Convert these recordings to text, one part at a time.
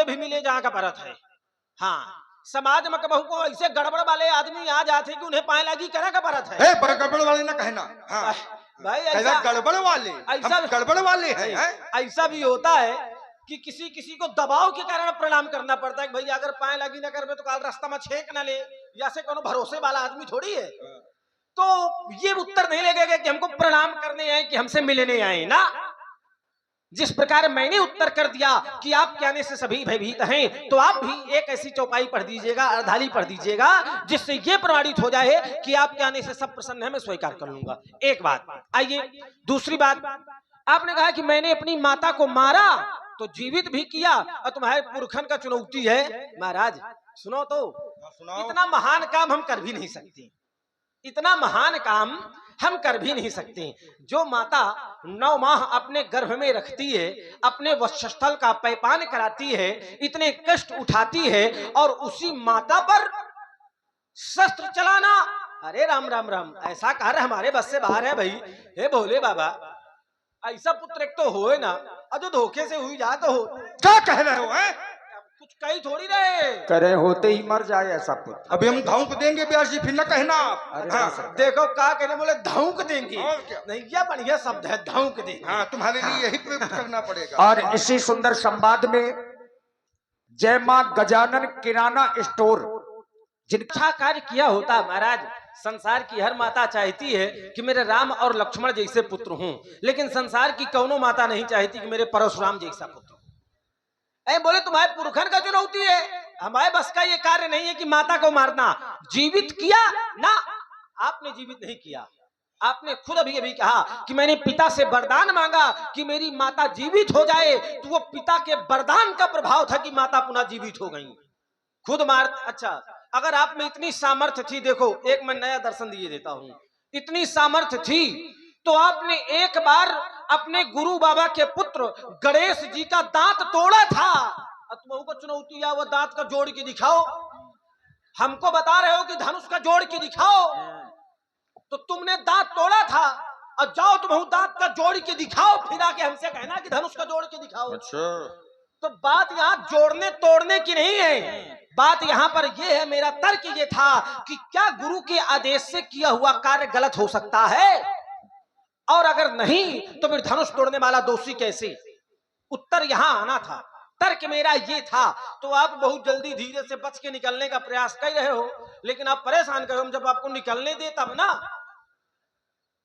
तबे भी मिले जहाँ का परत है। हाँ, समाज में कबहू को ऐसे गड़बड़ वाले आदमी आ जाते कि उन्हें पाए लगी करे का परत है। गड़बड़ वाले ना कहना। हाँ भाई ऐसा गड़बड़ वाले, ऐसा गड़बड़ वाले हैं। ऐसा भी होता है कि किसी को दबाव के कारण प्रणाम करना पड़ता है कि भैया अगर पाए लगी ना करबे तो काल रास्ता में छेक ना ले, या से कोनो भरोसे वाला आदमी थोड़ी है। तो ये उत्तर नहीं लगेगा कि हमको प्रणाम करने आए कि हमसे मिलने आए ना। जिस प्रकार मैंने उत्तर कर दिया कि आपके आने से सभी भयभीत हैं, तो आप भी एक ऐसी चौपाई पढ़ दीजिएगा, अर्धाली पढ़ दीजिएगा, जिससे ये प्रमाणित हो जाए कि आपके आने से सब प्रसन्न है, मैं स्वीकार कर लूंगा। एक बात। आइए दूसरी बात, आपने कहा कि मैंने अपनी माता को मारा तो जीवित भी किया और तुम्हारे पुरखन का चुनौती है। महाराज सुनो तो, इतना महान काम हम कर भी नहीं सकते, इतना महान काम हम कर भी नहीं सकते। जो माता 9 माह अपने गर्भ में रखती है, अपने वक्षस्थल का पैपान कराती है, इतने कष्ट उठाती है, और उसी माता पर शस्त्र चलाना, अरे राम राम राम, ऐसा कार्य हमारे बस से बाहर है भाई। हे भोले बाबा, ऐसा पुत्र एक तो हो ना, और जो धोखे से हुई जा तो हो। क्या कह रहे हो? है कुछ कही थोड़ी रहे, करे होते ही मर जाए ऐसा पुत्र। अभी हम धौंक देंगे ब्यास जी, फिर ना कहना। हाँ, देखो क्या कहने बोले, धौंक देंगे। नहीं, क्या बढ़िया शब्द है, धौंक देंगे। हाँ, तुम्हारे लिए यही प्रयोग करना पड़ेगा। और इसी सुंदर संवाद में जय मां गजानन किराना स्टोर जिनका कार्य किया होता है महाराज, संसार की हर माता चाहती है कि मेरे राम और लक्ष्मण जैसे पुत्र हों, लेकिन संसार की कौनो माता नहीं चाहती कि मेरे परशुराम जैसा पुत्र हो। बोले तुम्हारे पुरखन का चुनौती है, हमारे बस का ये कार्य नहीं है कि माता को मारना। जीवित किया ना, आपने जीवित नहीं किया। आपने खुद अभी अभी कहा कि मैंने पिता से वरदान मांगा कि मेरी माता जीवित हो जाए, तो वो पिता के वरदान का प्रभाव था कि माता पुनः जीवित हो गई, खुद मार। अच्छा, अगर आप में इतनी सामर्थ्य थी, देखो एक मैं नया दर्शन दिए देता हूं, इतनी सामर्थ्य थी तो आपने एक बार अपने गुरु बाबा के पुत्र गणेश जी का दांत तोड़ा था, तुम को चुनौती है वो दांत का जोड़ के दिखाओ। हमको बता रहे हो कि धनुष का जोड़ के दिखाओ, तो तुमने दांत तोड़ा था, और जाओ तुम दांत का जोड़ के दिखाओ, फिर आके हमसे कहना कि धनुष का जोड़ के दिखाओ। अच्छा, तो बात यहाँ जोड़ने तोड़ने की नहीं है, बात यहाँ पर यह है, मेरा तर्क ये था कि क्या गुरु के आदेश से किया हुआ कार्य गलत हो सकता है, और अगर नहीं तो फिर धनुष तोड़ने वाला दोषी कैसे? उत्तर यहाँ आना था, तर्क मेरा ये था। तो आप बहुत जल्दी धीरे से बच के निकलने का प्रयास कर रहे हो, लेकिन आप परेशान करो, हम जब आपको निकलने दे तब ना।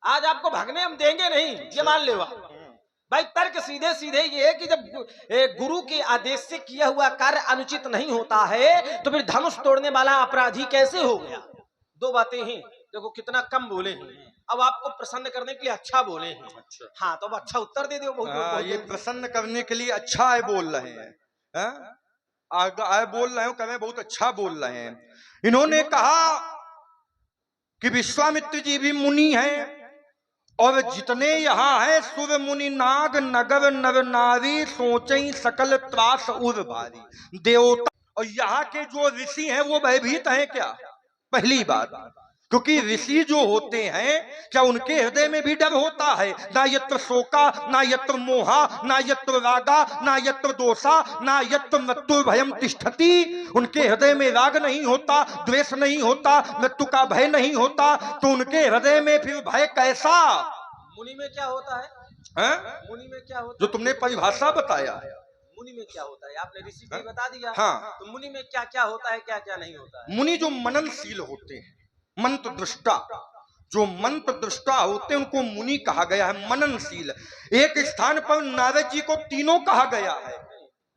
आज आपको भागने हम देंगे नहीं, ये मान ले भाई। तर्क सीधे सीधे ये है कि जब गुरु के आदेश से किया हुआ कार्य अनुचित नहीं होता है, तो फिर धनुष तोड़ने वाला अपराधी कैसे हो गया? दो बातें हैं, देखो कितना कम बोले हैं, अब आपको प्रसन्न करने के लिए अच्छा बोले हैं। अच्छा, हाँ, तो अब अच्छा उत्तर दे दो। बहुत ये प्रसन्न करने के लिए अच्छा है बोल रहे हैं, आगे बोल रहे हो, कहें बहुत अच्छा बोल रहे हैं। इन्होंने कहा कि विश्वामित्र जी भी मुनि हैं, और जितने यहाँ है सुर मुनि नाग नगर नर नारी सोचई सकल त्रास उर भारी देवता। और यहाँ के जो ऋषि हैं वो भयभीत हैं क्या? पहली बात, क्योंकि ऋषि जो होते हैं क्या उनके हृदय में भी डर होता है? ना यत्र शोका, ना यत्र मोहा, ना यत्र रागा, ना यत्र दोषा, ना यत्र मृत्यु भयम तिष्ठति। उनके हृदय में राग नहीं होता, द्वेष नहीं होता, मृत्यु का भय नहीं होता, तो उनके हृदय में फिर भय कैसा? मुनि में क्या होता है? मुनि में क्या होता? जो तुमने परिभाषा बताया, मुनि में क्या होता है आपने ऋषि भी बता दिया। हाँ, तो मुनि में क्या क्या होता है, क्या क्या नहीं होता है? मुनि जो मननशील होते हैं, मंत्र दृष्टा, जो मंत्र दृष्टा होते हैं उनको मुनि कहा गया है, मननशील। एक स्थान पर नारद जी को तीनों कहा गया है।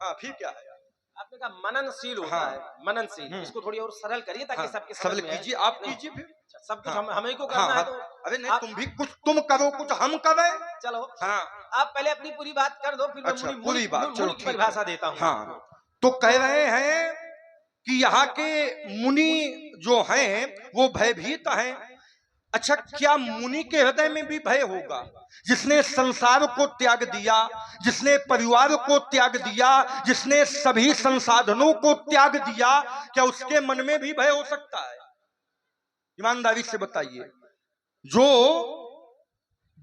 हाँ, फिर क्या है? आपने कहा मननशील होता है, मननशील। इसको थोड़ी और सरल करिए ताकि सबके सरल कीजिए, आप कीजिए फिर। सब कुछ हमें को करना है तो। अरे नहीं, तुम भी कुछ तुम करो, कुछ हम करें। चलो, हाँ, आप पहले अपनी पूरी बात कर दो, फिर मैं पूरी बात परिभाषा देता हूँ। हाँ, तो कह रहे हैं कि यहाँ के मुनि जो हैं वो भयभीत हैं। अच्छा, क्या मुनि के हृदय में भी भय होगा? जिसने संसार को त्याग दिया, जिसने परिवार को त्याग दिया, जिसने सभी संसाधनों को त्याग दिया, क्या उसके मन में भी भय हो सकता है? ईमानदारी से बताइए। जो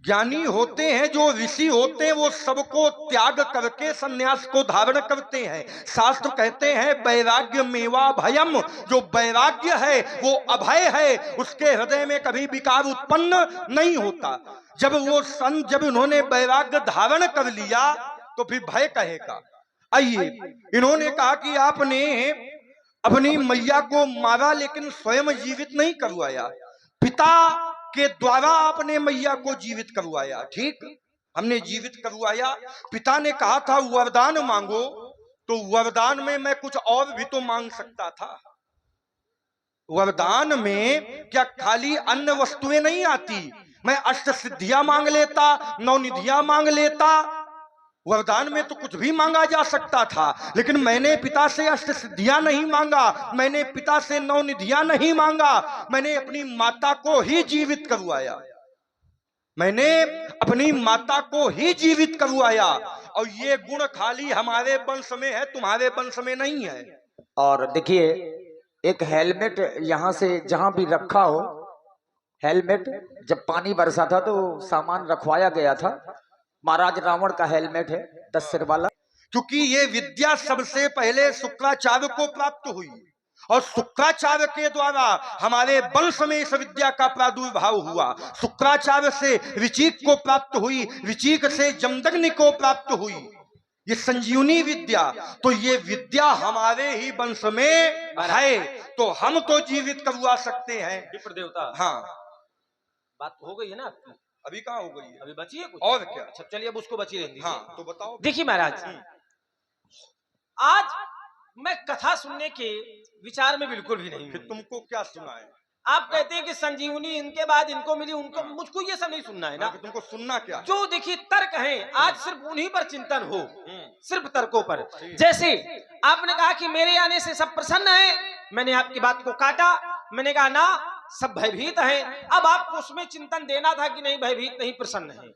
ज्ञानी होते हैं, जो ऋषि होते हैं, वो सबको त्याग करके सन्यास को धारण करते हैं। शास्त्र कहते हैं वैराग्य मेवा भयम, जो वैराग्य है वो अभय है, उसके हृदय में कभी विकार उत्पन्न नहीं होता। जब उन्होंने वैराग्य धारण कर लिया तो फिर भय कहेगा। आइए, इन्होंने कहा कि आपने अपनी मैया को मारा लेकिन स्वयं जीवित नहीं करवाया, पिता के द्वारा आपने मैया को जीवित करवाया। ठीक, हमने जीवित करवाया। पिता ने कहा था वरदान मांगो, तो वरदान में मैं कुछ और भी तो मांग सकता था। वरदान में क्या खाली अन्य वस्तुएं नहीं आती? मैं अष्ट सिद्धियां मांग लेता, नवनिधियां मांग लेता। वरदान में तो कुछ भी मांगा जा सकता था, लेकिन मैंने पिता से अष्ट सिद्धियां नहीं मांगा, मैंने पिता से नवनिधियां नहीं मांगा, मैंने अपनी माता को ही जीवित करवाया। मैंने अपनी माता को ही जीवित करवाया। और ये गुण खाली हमारे वंश में है, तुम्हारे वंश में नहीं है। और देखिए, एक हेलमेट यहाँ से जहां भी रखा हो, हेलमेट जब पानी बरसा था तो सामान रखवाया गया था। महाराज रावण का हेलमेट है 10 सिर वाला। क्योंकि ये विद्या सबसे पहले शुक्राचार्य को प्राप्त हुई और शुक्राचार्य के द्वारा हमारे वंश में इस विद्या का प्रादुर्भाव हुआ। शुक्राचार्य से ऋचिक को प्राप्त हुई, ऋचिक से जमदग्नि को प्राप्त हुई ये संजीवनी विद्या। तो ये विद्या हमारे ही वंश में है, तो हम तो जीवित करवा सकते हैं। विप्र देवता, हाँ, बात हो गई है ना आपकी? अभी कहाँ हो गई है? अभी बची है कुछ और क्या? अच्छा चलिए, अब उसको बची रहने हाँ, तो बताओ। देखिए महाराज, आज मैं कथा सुनने के विचार में बिल्कुल भी नहीं। फिर तुमको क्या सुना है? आप कहते हैं कि संजीवनी इनके बाद इनको मिली, उनको मुझको ये सब नहीं सुनना है ना। तुमको सुनना क्या? जो देखिए तर्क हैं, आज सिर्फ उन्हीं पर चिंतन हो, सिर्फ तर्कों पर। जैसे आपने कहा कि मेरे आने से सब प्रसन्न है, मैंने आपकी बात को काटा, मैंने कहा ना सब भयभीत हैं। अब आपको उसमें चिंतन देना था कि नहीं भयभीत नहीं प्रसन्न है।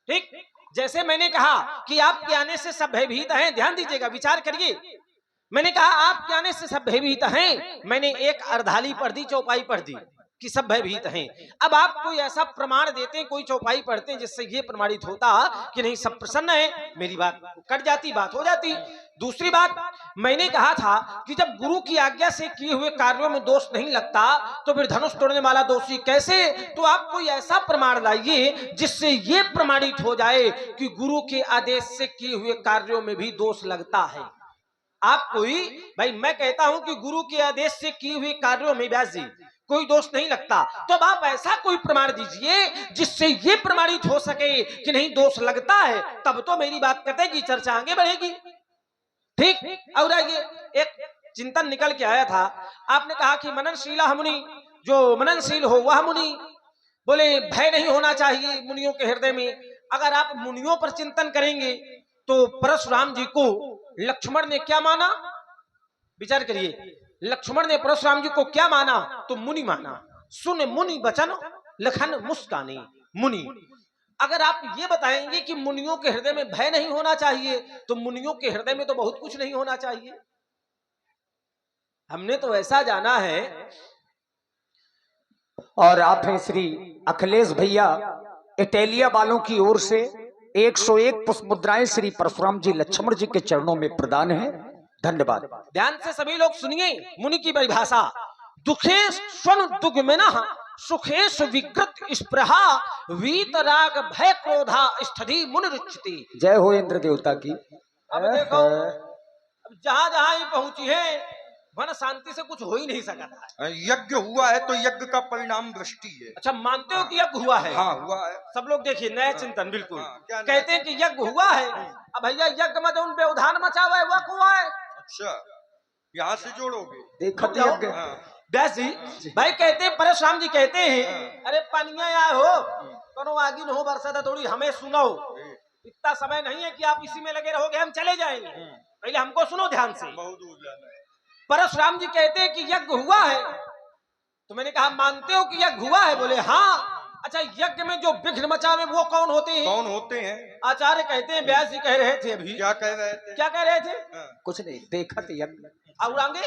ठीक, जैसे मैंने कहा कि आपके आने से सब भयभीत हैं, ध्यान दीजिएगा, विचार करिए। मैंने कहा आपके आने से सब भयभीत हैं, मैंने एक अर्धाली पढ़ दी, चौपाई पढ़ दी कि सब भयभीत हैं। अब आप कोई ऐसा प्रमाण देते हैं, कोई चौपाई पढ़ते हैं जिससे ये प्रमाणित होता कि नहीं सब प्रसन्न है, मेरी बात कट जाती, बात हो जाती। दूसरी बात, मैंने कहा था कि जब गुरु की आज्ञा से किए हुए कार्यों में दोष नहीं लगता तो फिर धनुष तोड़ने वाला दोषी कैसे? तो आप कोई ऐसा प्रमाण लाइए जिससे ये प्रमाणित हो जाए कि गुरु के आदेश से किए हुए कार्यों में भी दोष लगता है। आप कोई, भाई मैं कहता हूं कि गुरु के आदेश से किए हुए कार्यों में व्यास जी कोई दोष नहीं लगता, तो अब आप ऐसा कोई प्रमाण दीजिए जिससे ये प्रमाणित हो सके कि नहीं दोष लगता है, तब तो मेरी बात कटेगी, चर्चा आगे बढ़ेगी। ठीक, और आइए, एक चिंतन निकल के आया था। आपने कहा कि मननशीला मुनि, जो मननशील हो वह मुनि, बोले भय नहीं होना चाहिए मुनियों के हृदय में। अगर आप मुनियों पर चिंतन करेंगे तो परशुराम जी को लक्ष्मण ने क्या माना? विचार करिए, लक्ष्मण ने परशुराम जी को क्या माना? तो मुनि माना। सुन मुनि वचन लखन मुस्कानी मुनि। अगर आप ये बताएंगे कि मुनियों के हृदय में भय नहीं होना चाहिए, तो मुनियों के हृदय में तो बहुत कुछ नहीं होना चाहिए। हमने तो ऐसा जाना है। और आप हैं श्री अखिलेश भैया, इटालिया वालों की ओर से 101 पुष्प मुद्राएं श्री परशुराम जी लक्ष्मण जी के चरणों में प्रदान है। धन्यवाद। ध्यान से सभी लोग सुनिए मुनि की परिभाषा। दुखे स्वन दुग्मेनः सुखेश विकृत स्पृहा वीतराग भय क्रोधा स्थिति मुनिरुच्यति। जय हो इंद्र देवता की। अब देखो, अब जहां जहां ही पहुंची है वन शांति से कुछ हो ही नहीं सका था। यज्ञ हुआ है तो यज्ञ का परिणाम वृष्टि है। अच्छा, मानते हो कि यज्ञ हुआ है? हाँ, हुआ है। सब लोग देखिए नया चिंतन बिल्कुल। कहते हैं कि यज्ञ हुआ है। अब भैया यज्ञ में उन व्यवधान मचा हुआ है, वह हुआ है। अच्छा, यहाँ से जोड़ोगे? देखत यज्ञ। व्यास जी भाई कहते हैं, परशुराम जी कहते हैं, अरे पनिया आए हो, करो आगे न हो बरसा था, थोड़ी हमें सुनो। इतना समय नहीं है कि आप इसी में लगे रहोगे, हम चले जाएंगे, पहले हमको सुनो ध्यान से। बहुत दूर जाना है। परशुराम जी कहते हैं कि यज्ञ हुआ है। तो मैंने कहा मानते हो कि यज्ञ हुआ है? बोले हाँ। अच्छा, यज्ञ में जो विघ्न मचावे वो कौन होते हैं? कौन होते हैं? आचार्य कहते हैं, व्यास जी कह रहे थे अभी। क्या कह रहे थे? क्या कह रहे थे? कुछ नहीं, देखत यज्ञ। और आगे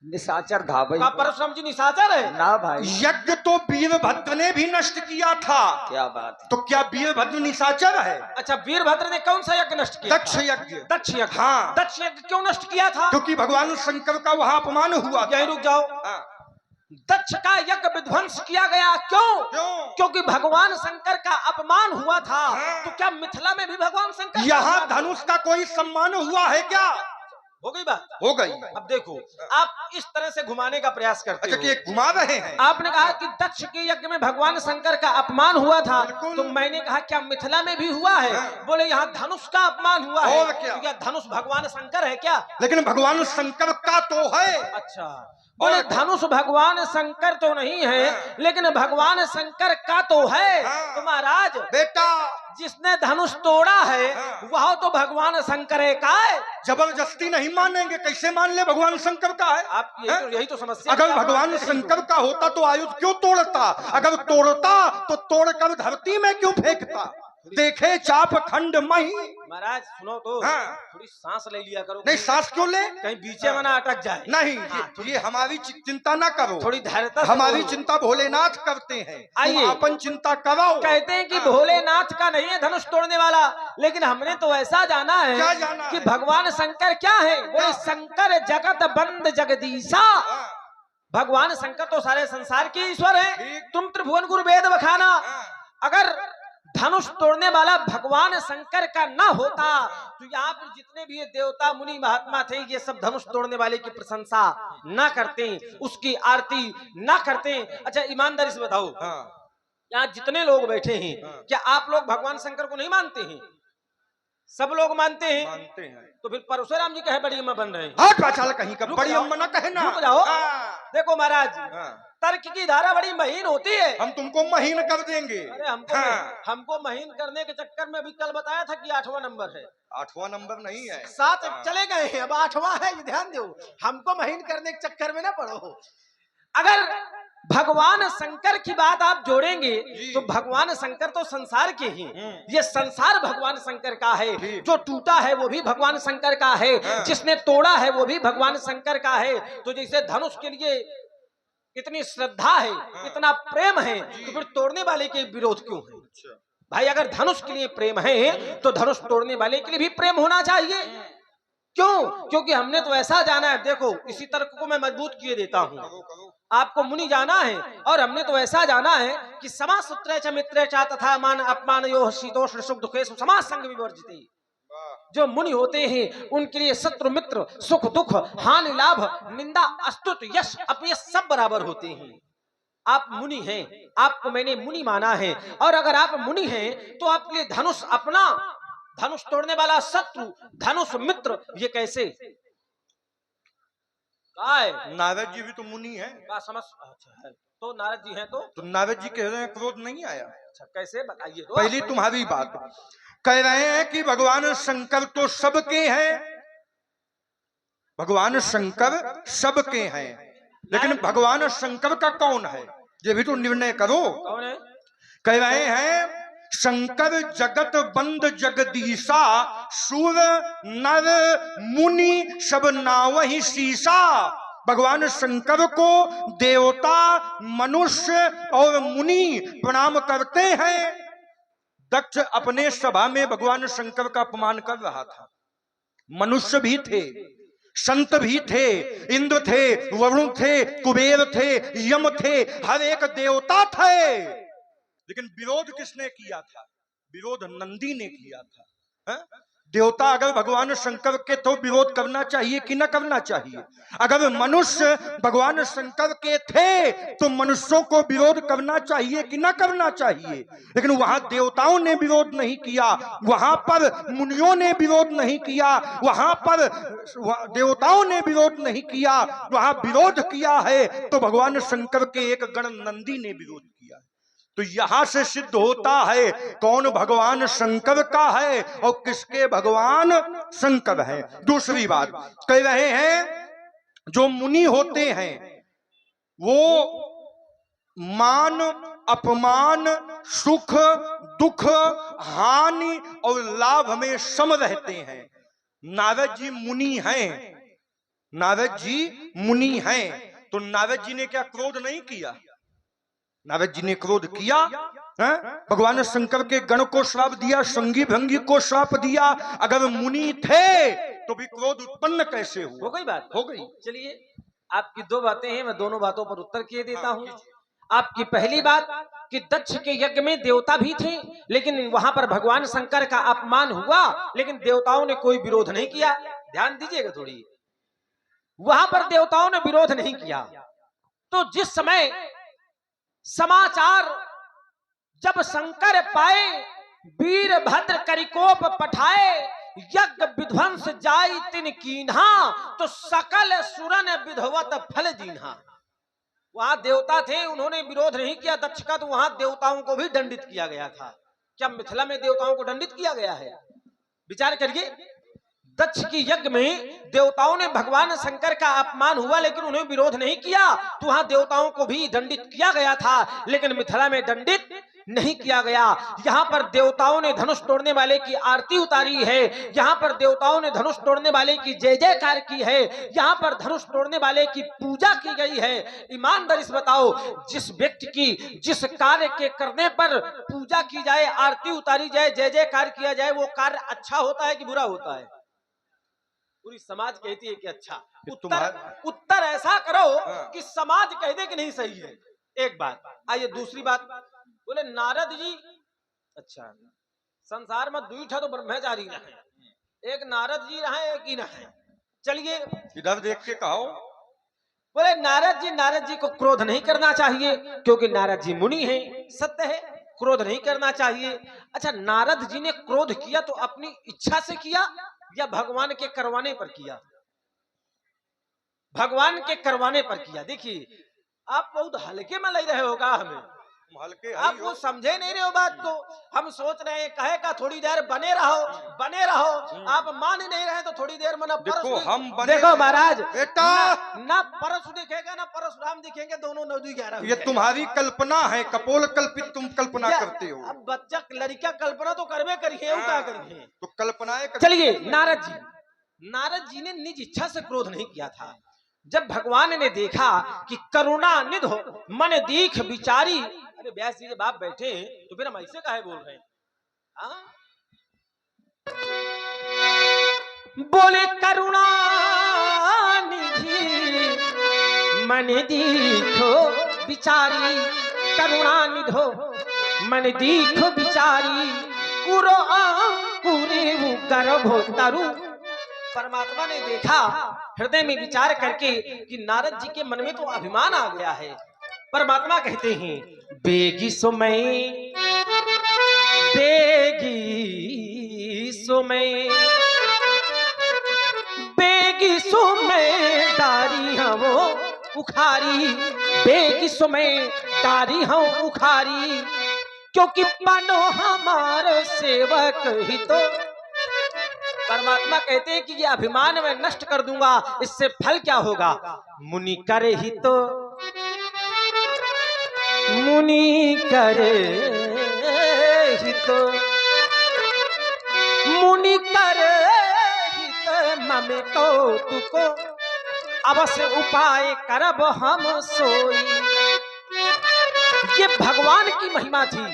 निशाचर था भाई। का परशुराम जी निशाचर है? ना भाई। यज्ञ तो वीरभद्र ने भी नष्ट किया था। क्या बात है। तो क्या वीरभद्र निशाचर है? अच्छा, वीरभद्र ने कौन सा यज्ञ नष्ट किया? दक्ष यज्ञ। दक्ष यज्ञ। हाँ। दक्ष यज्ञ क्यों नष्ट किया था? क्योंकि भगवान शंकर का वहां अपमान हुआ था। यहीं रुक जाओ। हाँ। दक्ष का यज्ञ विध्वंस किया गया, क्यों? क्यों? क्योंकि भगवान शंकर का अपमान हुआ था। हाँ। तो क्या मिथिला में भी भगवान शंकर का यहाँ अपमान धनुष का कोई सम्मान हुआ है क्या? हो गई बात? हो गई। अब देखो, आप इस तरह से घुमाने का प्रयास करते अच्छा, हो। कि ये घुमा रहे हैं। आपने कहा कि दक्ष के यज्ञ में भगवान शंकर का अपमान हुआ था, बिल्कुल। तो मैंने कहा क्या मिथिला में भी हुआ है? हाँ। बोले यहाँ धनुष का अपमान हुआ है। और क्या? तो क्या धनुष भगवान शंकर है क्या? लेकिन भगवान शंकर का तो है। अच्छा, बोले धनुष भगवान शंकर तो नहीं है, हाँ। लेकिन भगवान शंकर का तो है। हाँ। तो महाराज, बेटा, जिसने धनुष तोड़ा है हाँ। वह तो भगवान शंकर है का है। जबरदस्ती नहीं मानेंगे, कैसे मान ले भगवान शंकर का है? आप यही तो समस्या। अगर भगवान शंकर का होता तो आयुध क्यों तोड़ता? अगर तोड़ता तो तोड़कर धरती में क्यों फेंकता? देखे चाप खंड मही। महाराज सुनो तो, हाँ। थोड़ी सांस ले लिया करो। नहीं, सांस क्यों ले? कहीं बीचे में ना अटक जाए। नहीं, हाँ, ये हमारी चिंता ना करो। थोड़ी धैर्यता से हमारी बोलो। चिंता भोलेनाथ करते हैं। आइए। तुम अपन चिंता कराओ। कहते हैं कि भोलेनाथ का नहीं है धनुष तोड़ने वाला, लेकिन हमने तो ऐसा जाना है क्या जाना कि है? भगवान शंकर क्या है? बोले शंकर जगत बंद जगदीशा। हाँ। भगवान शंकर तो सारे संसार के ईश्वर हैं। ठीक। तुम त्रिभुवन गुरु वेद बखाना। हाँ। अगर धनुष तोड़ने वाला भगवान शंकर का ना होता तो यहाँ पर जितने भी ये देवता मुनि महात्मा थे, ये सब धनुष तोड़ने वाले की प्रशंसा ना करते, उसकी आरती ना करते। अच्छा, ईमानदारी से बताओ, हाँ। यहाँ जितने लोग बैठे हैं, हाँ। क्या आप लोग भगवान शंकर को नहीं मानते हैं? सब लोग मानते हैं। मानते हैं। तो फिर परशुराम जी कहे बड़ी अम्मा बन रहे हैं। हट पाचाल कहीं का, रुक बड़ी जाओ। अम्मा ना कहे ना। रुक जाओ। हाँ। देखो महाराज, हाँ। तर्क की धारा बड़ी महीन होती है। हम तुमको महीन कर देंगे। अरे हमको महीन करने के चक्कर में अभी कल बताया था कि 8वां नंबर है। 8वां नंबर नहीं है, 7 हाँ। चले गए हैं, अब 8वां है, ये ध्यान दो। हमको महीन करने के चक्कर में ना पड़ो। अगर भगवान शंकर की बात आप जोड़ेंगे तो भगवान शंकर तो संसार के ही, ये संसार भगवान शंकर का है। जो टूटा है वो भी भगवान शंकर का है, जिसने तोड़ा है वो भी भगवान शंकर का है। तो जैसे धनुष के लिए इतनी श्रद्धा है, इतना प्रेम है, तो फिर तोड़ने वाले के विरोध क्यों है? भाई, अगर धनुष के लिए प्रेम है तो धनुष तोड़ने वाले के लिए भी प्रेम होना चाहिए। क्यों? क्योंकि हमने तो ऐसा जाना है। देखो, इसी तर्क को मैं मजबूत किए देता हूँ। आपको मुनि जाना है और हमने तो ऐसा जाना है कि समासूत्रे च मित्रे च तथा मान अपमान यो शीतोष्ण सुख दुखेषु समास संग विवर्जिते। जो मुनि होते हैं उनके लिए शत्रु मित्र, सुख दुख, हानि लाभ, निंदा अस्तुत, यश अपयश सब बराबर होते हैं। आप मुनि हैं, आपको मैंने मुनि माना है, और अगर आप मुनि हैं तो आपके लिए धनुष अपना, धनुष तोड़ने वाला शत्रु, धनुष मित्र, ये कैसे? नारद जी भी तो मुनि है। समझ? अच्छा है, तो नारद जी हैं तो नारद जी कह रहे हैं क्रोध नहीं आया। अच्छा, कैसे बताइए तो? पहली तुम्हारी बात कह रहे हैं कि भगवान शंकर तो सबके हैं, भगवान शंकर सबके हैं, लेकिन भगवान शंकर का कौन है ये भी तो निर्णय करो। कौन है? कह रहे हैं शंकर जगत बंद जगदीशा, सूर नर मुनि सब नावहि शीशा। भगवान शंकर को देवता, मनुष्य और मुनि प्रणाम करते हैं। दक्ष अपने सभा में भगवान शंकर का अपमान कर रहा था। मनुष्य भी थे, संत भी थे, इंद्र थे, वरुण थे, कुबेर थे, यम थे, हर एक देवता थे। लेकिन विरोध किसने किया था? विरोध नंदी ने किया था। है? देवता अगर भगवान शंकर के तो विरोध करना चाहिए कि न करना चाहिए? अगर मनुष्य भगवान शंकर के थे तो मनुष्यों को विरोध करना चाहिए कि न करना चाहिए? लेकिन वहां देवताओं ने विरोध नहीं किया, वहां पर मुनियों ने विरोध नहीं किया, वहां पर देवताओं ने विरोध नहीं किया, वहां विरोध किया है तो भगवान शंकर के एक गण नंदी ने विरोध किया। तो यहां से सिद्ध होता है कौन भगवान शंकर का है और किसके भगवान शंकर है। दूसरी बात कह रहे हैं जो मुनि होते हैं वो मान अपमान, सुख दुख, हानि और लाभ में सम रहते हैं। नारद जी मुनि हैं, नारद जी मुनि हैं, तो नारद जी ने क्या क्रोध नहीं किया? नारद जी ने क्रोध किया है? भगवान शंकर के गण को श्राप दिया, संगी भंगी को श्राप दिया। अगर मुनि थे तो भी क्रोध उत्पन्न कैसे हुआ? हो गई बात? हो गई। चलिए, आपकी दो बातें हैं, मैं दोनों बातों पर उत्तर किए देता हूँ। आपकी पहली बात कि दक्ष के यज्ञ में देवता भी थे, लेकिन वहां पर भगवान शंकर का अपमान हुआ, लेकिन देवताओं ने कोई विरोध नहीं किया। ध्यान दीजिएगा थोड़ी, वहां पर देवताओं ने विरोध नहीं किया। तो जिस समय समाचार जब शंकर पाए, वीरभद्र करिकोप पठाए, यज्ञ विध्वंस जाई तिन कीन्हा, तो सकल सुरन विधवत फल जीन्हा। वहां देवता थे, उन्होंने विरोध नहीं किया दक्ष का, तो वहां देवताओं को भी दंडित किया गया था। क्या मिथिला में देवताओं को दंडित किया गया है? विचार करिए, दक्ष की यज्ञ में देवताओं ने, भगवान शंकर का अपमान हुआ लेकिन उन्हें विरोध नहीं किया, तो वहां देवताओं को भी दंडित किया गया था, लेकिन मिथिला में दंडित नहीं किया गया। यहाँ पर देवताओं ने धनुष तोड़ने वाले की आरती उतारी है, यहाँ पर देवताओं ने धनुष तोड़ने वाले की जय जयकार की है, यहाँ पर धनुष तोड़ने वाले की पूजा की गई है। ईमानदारी से बताओ, जिस व्यक्ति की जिस कार्य के करने पर पूजा की जाए, आरती उतारी जाए, जय जयकार किया जाए, वो कार्य अच्छा होता है कि बुरा होता है? पूरी समाज कहती है कि अच्छा। उत्तर ऐसा करो कि समाज कह दे कि नहीं सही है। एक बात। आइए दूसरी बात, बोले नारद जी, अच्छा संसार में दुईठा तो ब्रह्मचारी रहे, एक नारद जी रहे, एक ही रहे। चलिए इधर देख के कहो। बोले नारद जी को क्रोध नहीं करना चाहिए, क्योंकि नारद जी मुनि हैं, सत्य है, क्रोध नहीं करना चाहिए। अच्छा, नारद जी ने क्रोध किया तो अपनी इच्छा से किया या भगवान के करवाने पर किया? भगवान के करवाने पर किया। देखिए, आप बहुत हल्के में ले रहे होगा हमें, हल्के आप वो समझे नहीं रहे हो बात को। हम सोच रहे हैं कहे का थोड़ी देर बने रहो, आप मान ही नहीं रहे तो थोड़ी देर में देखो हम बने। देखो महाराज बेटा, ना परसु दिखेगा ना परशुराम दिखेंगे, दोनों 9-11। ये तुम्हारी कल्पना है, कपोल कल्पित तुम कल्पना करते हो। अब बच्चा लड़का कल्पना तो करवे करिए, क्या करिए, तो कल्पनाएं। चलिए, नारद जी ने निज इच्छा से क्रोध नहीं किया था। जब भगवान ने देखा कि करुणा निधो मन दीख विचारी, अरे व्यास जी जब आप बैठे तो फिर हम ऐसे काहे बोल रहे हैं? बोले करुणा निधि मन दीखो विचारी, करुणा निधो मन दीखो विचारी, उरो अंकुरे गर्भो तरु। परमात्मा ने देखा हृदय में विचार करके कि नारद जी के मन में तो अभिमान आ गया है। परमात्मा कहते हैं, बेगी सुमय दारी हो उखारी, बेगी सुमय दारी हो उखारी, क्योंकि बनो हमारे सेवक ही तो। परमात्मा कहते हैं कि ये अभिमान मैं नष्ट कर दूंगा, इससे फल क्या होगा? मुनि करे ही तो, मुनि करे ही तो, मुनि करे ही तो ममे को तुको, अवश्य उपाय करब हम सोई। ये भगवान की महिमा थी,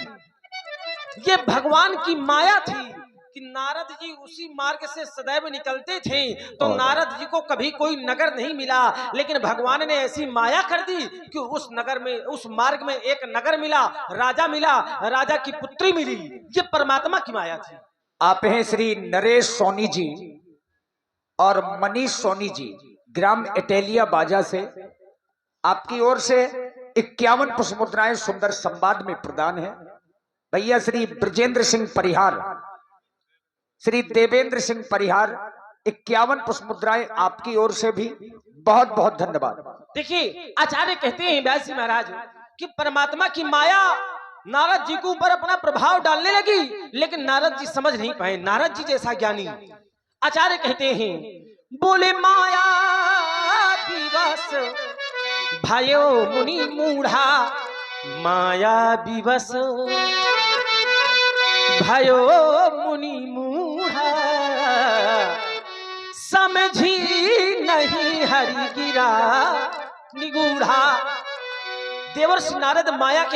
ये भगवान की माया थी कि नारद जी उसी मार्ग से सदैव निकलते थे, तो नारद जी को कभी कोई नगर नहीं मिला, लेकिन भगवान ने ऐसी माया कर दी कि उस नगर में, उस मार्ग में एक नगर मिला, राजा मिला, राजा की पुत्री मिली। ये परमात्मा की माया थी। आप हैं श्री नरेश सोनी जी और मनीष सोनी जी, ग्राम इटेलिया बाजा से। आपकी ओर से 51 पुष्प मुद्राएं सुंदर संवाद में प्रदान है। भैया श्री ब्रजेंद्र सिंह परिहार, श्री देवेंद्र सिंह परिहार, 51 पुष्प मुद्राएं आपकी ओर से भी बहुत बहुत धन्यवाद। देखिए, आचार्य कहते हैं व्यास जी महाराज कि परमात्मा की माया नारद जी के ऊपर अपना प्रभाव डालने लगी, लेकिन नारद जी समझ नहीं पाए। नारद जी जैसा ज्ञानी, आचार्य कहते हैं, बोले माया विवश भयो मुनि मूढ़ा, माया विवश भयो मुनि मूढ़ा, समझी नहीं है मीरा निगूढ़ा। देवर्षि नारद माया के